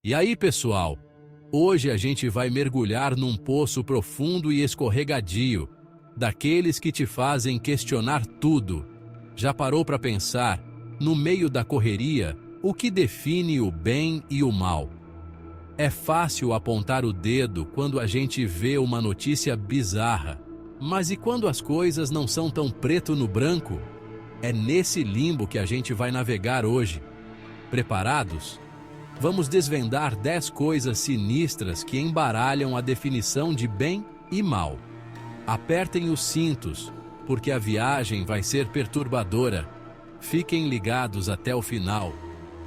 E aí, pessoal? Hoje a gente vai mergulhar num poço profundo e escorregadio, daqueles que te fazem questionar tudo. Já parou para pensar, no meio da correria, o que define o bem e o mal? É fácil apontar o dedo quando a gente vê uma notícia bizarra, mas e quando as coisas não são tão preto no branco? É nesse limbo que a gente vai navegar hoje. Preparados? Vamos desvendar 10 coisas sinistras que embaralham a definição de bem e mal. Apertem os cintos, porque a viagem vai ser perturbadora. Fiquem ligados até o final,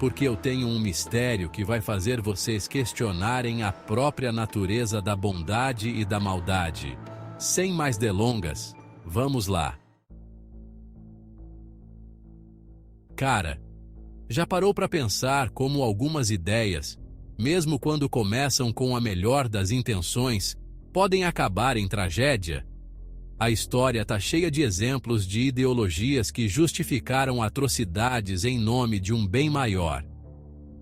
porque eu tenho um mistério que vai fazer vocês questionarem a própria natureza da bondade e da maldade. Sem mais delongas, vamos lá. Cara, já parou para pensar como algumas ideias, mesmo quando começam com a melhor das intenções, podem acabar em tragédia? A história está cheia de exemplos de ideologias que justificaram atrocidades em nome de um bem maior.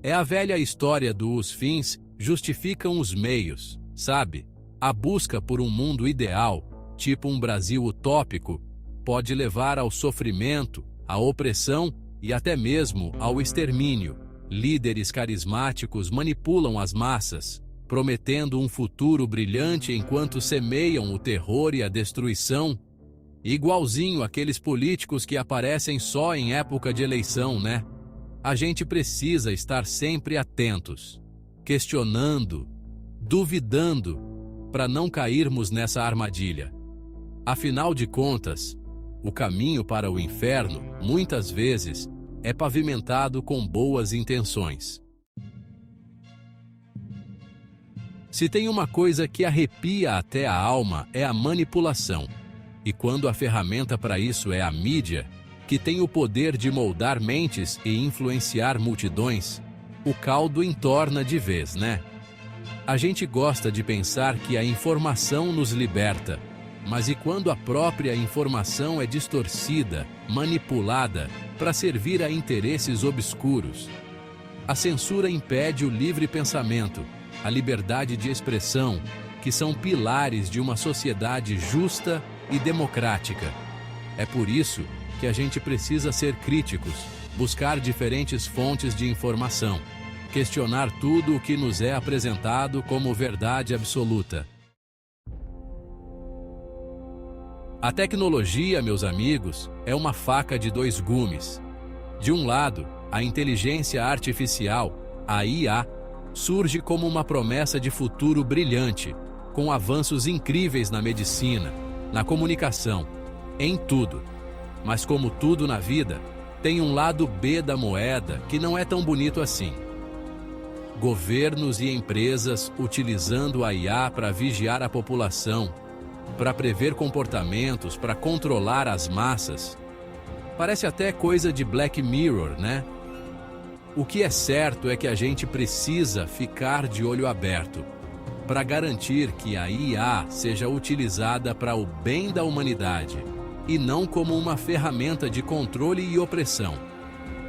É a velha história dos fins justificam os meios, sabe? A busca por um mundo ideal, tipo um Brasil utópico, pode levar ao sofrimento, à opressão e até mesmo ao extermínio. Líderes carismáticos manipulam as massas, prometendo um futuro brilhante enquanto semeiam o terror e a destruição. Igualzinho aqueles políticos que aparecem só em época de eleição, né? A gente precisa estar sempre atentos, questionando, duvidando, para não cairmos nessa armadilha. Afinal de contas, o caminho para o inferno, muitas vezes, é pavimentado com boas intenções. Se tem uma coisa que arrepia até a alma, é a manipulação. E quando a ferramenta para isso é a mídia, que tem o poder de moldar mentes e influenciar multidões, o caldo entorna de vez, né? A gente gosta de pensar que a informação nos liberta, mas e quando a própria informação é distorcida, manipulada, para servir a interesses obscuros? A censura impede o livre pensamento, a liberdade de expressão, que são pilares de uma sociedade justa e democrática. É por isso que a gente precisa ser críticos, buscar diferentes fontes de informação, questionar tudo o que nos é apresentado como verdade absoluta. A tecnologia, meus amigos, é uma faca de dois gumes. De um lado, a inteligência artificial, a IA, surge como uma promessa de futuro brilhante, com avanços incríveis na medicina, na comunicação, em tudo. Mas como tudo na vida, tem um lado B da moeda que não é tão bonito assim. Governos e empresas utilizando a IA para vigiar a população, para prever comportamentos, para controlar as massas. Parece até coisa de Black Mirror, né? O que é certo é que a gente precisa ficar de olho aberto para garantir que a IA seja utilizada para o bem da humanidade e não como uma ferramenta de controle e opressão.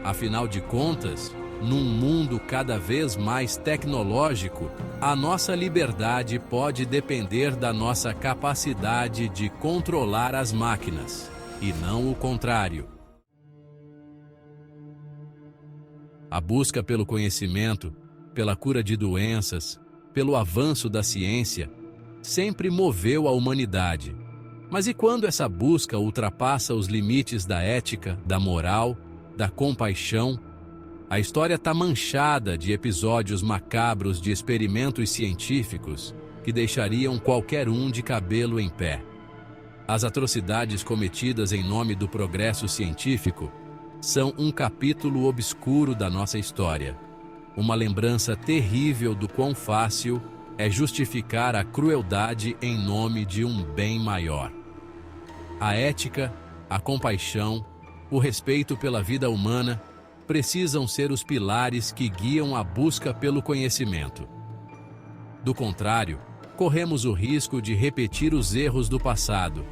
Afinal de contas, num mundo cada vez mais tecnológico, a nossa liberdade pode depender da nossa capacidade de controlar as máquinas, e não o contrário. A busca pelo conhecimento, pela cura de doenças, pelo avanço da ciência, sempre moveu a humanidade. Mas e quando essa busca ultrapassa os limites da ética, da moral, da compaixão? A história está manchada de episódios macabros de experimentos científicos que deixariam qualquer um de cabelo em pé. As atrocidades cometidas em nome do progresso científico são um capítulo obscuro da nossa história, uma lembrança terrível do quão fácil é justificar a crueldade em nome de um bem maior. A ética, a compaixão, o respeito pela vida humana precisam ser os pilares que guiam a busca pelo conhecimento. Do contrário, corremos o risco de repetir os erros do passado.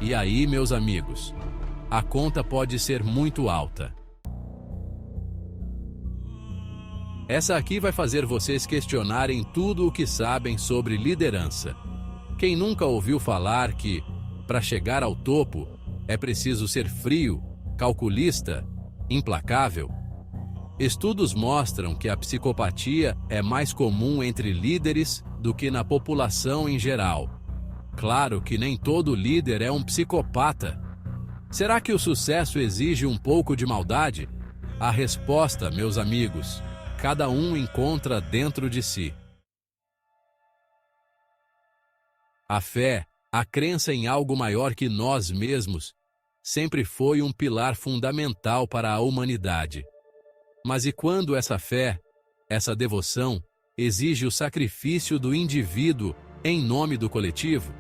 E aí, meus amigos, a conta pode ser muito alta. Essa aqui vai fazer vocês questionarem tudo o que sabem sobre liderança. Quem nunca ouviu falar que, para chegar ao topo, é preciso ser frio, calculista, implacável? Estudos mostram que a psicopatia é mais comum entre líderes do que na população em geral. Claro que nem todo líder é um psicopata. Será que o sucesso exige um pouco de maldade? A resposta, meus amigos, cada um encontra dentro de si. A fé, a crença em algo maior que nós mesmos, sempre foi um pilar fundamental para a humanidade. Mas e quando essa fé, essa devoção, exige o sacrifício do indivíduo em nome do coletivo?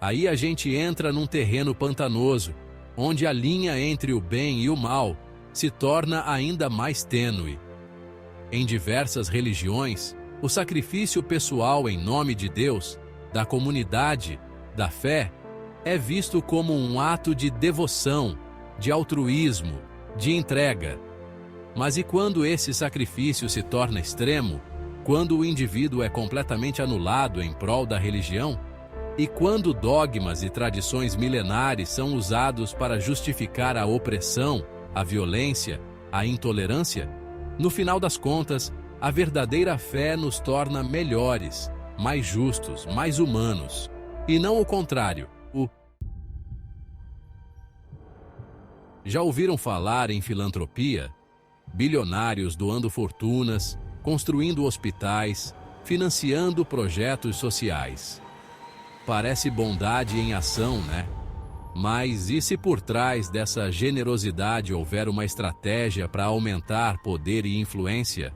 Aí a gente entra num terreno pantanoso, onde a linha entre o bem e o mal se torna ainda mais tênue. Em diversas religiões, o sacrifício pessoal em nome de Deus, da comunidade, da fé, é visto como um ato de devoção, de altruísmo, de entrega. Mas e quando esse sacrifício se torna extremo? Quando o indivíduo é completamente anulado em prol da religião? E quando dogmas e tradições milenares são usados para justificar a opressão, a violência, a intolerância? No final das contas, a verdadeira fé nos torna melhores, mais justos, mais humanos. E não o contrário. Já ouviram falar em filantropia? Bilionários doando fortunas, construindo hospitais, financiando projetos sociais. Parece bondade em ação, né? Mas e se por trás dessa generosidade houver uma estratégia para aumentar poder e influência?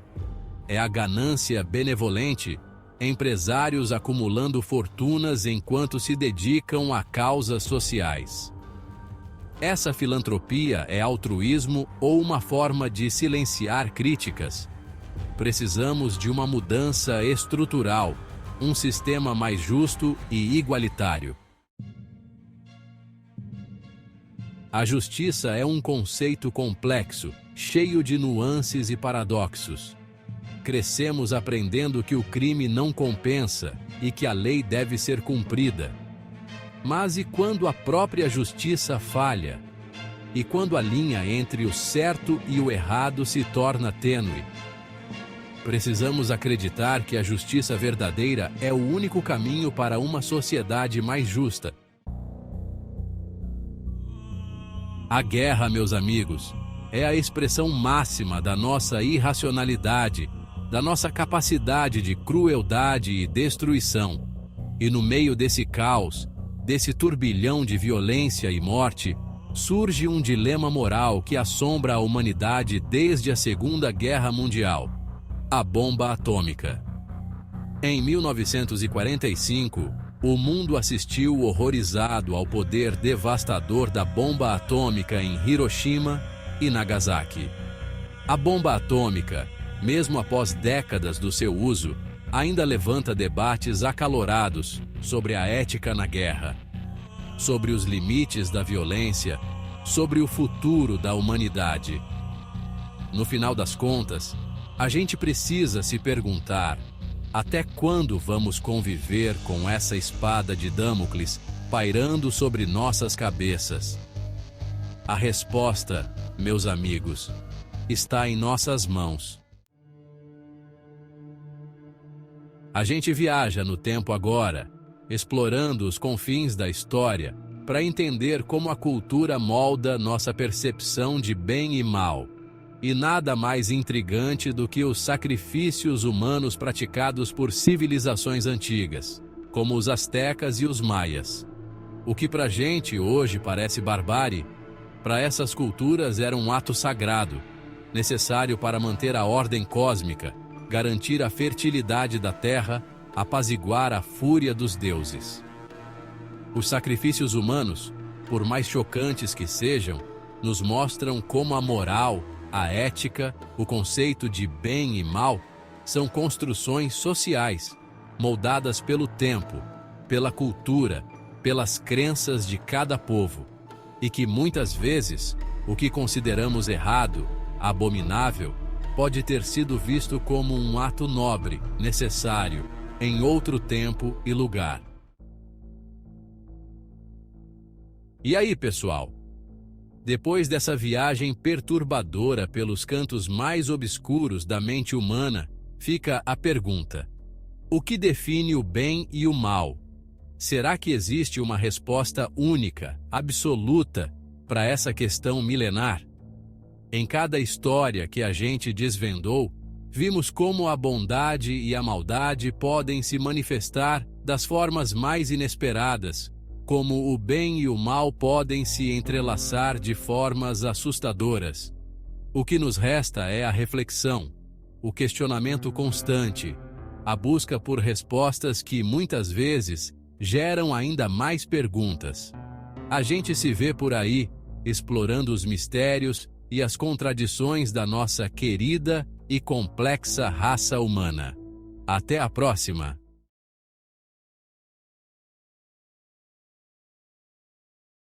É a ganância benevolente, empresários acumulando fortunas enquanto se dedicam a causas sociais. Essa filantropia é altruísmo ou uma forma de silenciar críticas? Precisamos de uma mudança estrutural, um sistema mais justo e igualitário. A justiça é um conceito complexo, cheio de nuances e paradoxos. Crescemos aprendendo que o crime não compensa e que a lei deve ser cumprida. Mas e quando a própria justiça falha? E quando a linha entre o certo e o errado se torna tênue? Precisamos acreditar que a justiça verdadeira é o único caminho para uma sociedade mais justa. A guerra, meus amigos, é a expressão máxima da nossa irracionalidade, da nossa capacidade de crueldade e destruição. E no meio desse caos, desse turbilhão de violência e morte, surge um dilema moral que assombra a humanidade desde a Segunda Guerra Mundial: a bomba atômica. Em 1945, o mundo assistiu horrorizado ao poder devastador da bomba atômica em Hiroshima e Nagasaki. A bomba atômica, mesmo após décadas do seu uso, ainda levanta debates acalorados sobre a ética na guerra, sobre os limites da violência, sobre o futuro da humanidade. No final das contas, a gente precisa se perguntar: até quando vamos conviver com essa espada de Damocles pairando sobre nossas cabeças? A resposta, meus amigos, está em nossas mãos. A gente viaja no tempo agora, explorando os confins da história, para entender como a cultura molda nossa percepção de bem e mal. E nada mais intrigante do que os sacrifícios humanos praticados por civilizações antigas, como os astecas e os maias. O que pra gente hoje parece barbárie, para essas culturas era um ato sagrado, necessário para manter a ordem cósmica, garantir a fertilidade da terra, apaziguar a fúria dos deuses. Os sacrifícios humanos, por mais chocantes que sejam, nos mostram como a moral, a ética, o conceito de bem e mal, são construções sociais, moldadas pelo tempo, pela cultura, pelas crenças de cada povo, e que muitas vezes o que consideramos errado, abominável, pode ter sido visto como um ato nobre, necessário, em outro tempo e lugar. E aí, pessoal? Depois dessa viagem perturbadora pelos cantos mais obscuros da mente humana, fica a pergunta: o que define o bem e o mal? Será que existe uma resposta única, absoluta, para essa questão milenar? Em cada história que a gente desvendou, vimos como a bondade e a maldade podem se manifestar das formas mais inesperadas, como o bem e o mal podem se entrelaçar de formas assustadoras. O que nos resta é a reflexão, o questionamento constante, a busca por respostas que, muitas vezes, geram ainda mais perguntas. A gente se vê por aí, explorando os mistérios e as contradições da nossa querida e complexa raça humana. Até a próxima!